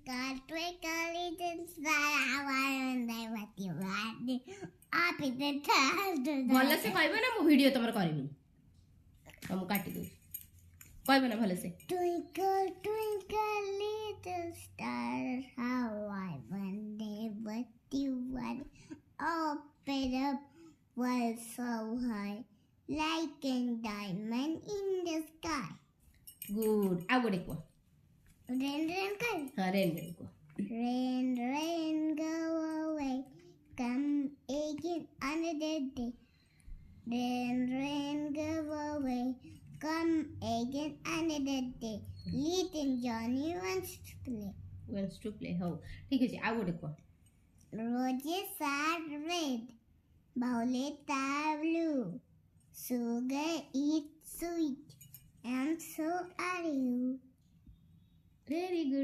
twinkle, little star, how I wonder what you want. Up in the stars to the ଭଲ ସେ କହିବ ନା ମୁଁ ଭିଡିଓ ତମର କରିବିନି ତ ମୁଁ କାଟି ଦଉଛି କହିବ ନା ଭଲ ସେ Twinkle, twinkle, little star, how I wonder what you want. Open up, world so high, like a diamond in the sky. Good ଆଉ ଗୋଟେ କୁହ Rain, rain, come. ହଁ ରେନ୍ ରେନ୍ କୁହ Rain, rain, go away. Come again another day. Rain, rain, go away. Come again another day. Little Johnny wants to play. wants to play ହଉ ଠିକ ଅଛି ଆଉ ଗୋଟେ କୁହ Roses are red. Violets are blue. Sugar is sweet. And so are you. very good